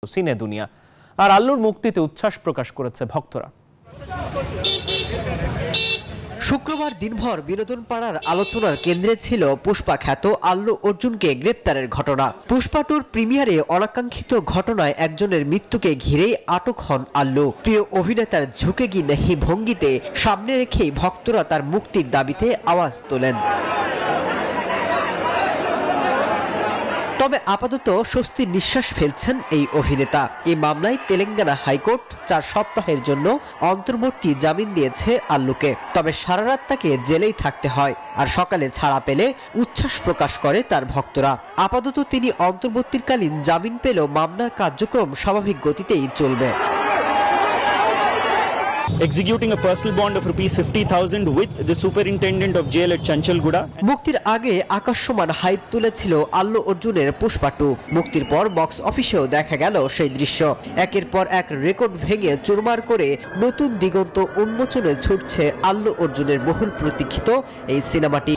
সিনে দুনিয়া। আর আল্লুর মুক্তিতে উচ্ছ্বাস প্রকাশ করেছে ভক্তরা। শুক্রবার দিনভর বিনোদন পাড়ার আলোচনার কেন্দ্রে ছিল পুষ্পা খ্যাত আল্লু অর্জুনকে গ্রেপ্তারের ঘটনা। পুষ্পা টুর প্রিমিয়ারে অনাকাঙ্ক্ষিত ঘটনায় একজনের মৃত্যুকে ঘিরেই আটক হন আল্লু। প্রিয় অভিনেতার ঝুঁকে গি নেহি ভঙ্গিতে সামনে রেখেই ভক্তরা তার মুক্তির দাবিতে আওয়াজ তোলেন। তবে আপাতত স্বস্তির নিঃশ্বাস ফেলছেন এই অভিনেতা। এই মামলায় তেলেঙ্গানা হাইকোর্ট 4 সপ্তাহের জন্য অন্তর্বর্তী জামিন দিয়েছে আল্লুকে। তবে সারা রাত তাকে জেলেই থাকতে হয়। আর সকালে ছাড়া পেলে উচ্ছ্বাস প্রকাশ করে তার ভক্তরা। আপাতত তিনি অন্তর্বর্তীকালীন জামিন পেলেও মামলার কার্যক্রম স্বাভাবিক গতিতেই চলবে। Executing a personal bond of ₹50,000 with the superintendent of jail at Chanchalguda. মুক্তির আগে আকাশসমান হাইপ তুলেছিল আল্লু অর্জুনের পুষ্পা টু। মুক্তির পর বক্স অফিসেও দেখা গেল সেই দৃশ্য। একের পর এক রেকর্ড ভেঙে চুরমার করে নতুন দিগন্ত উন্মোচনে ছুটছে আল্লু অর্জুনের বহুল প্রতীক্ষিত এই সিনেমাটি।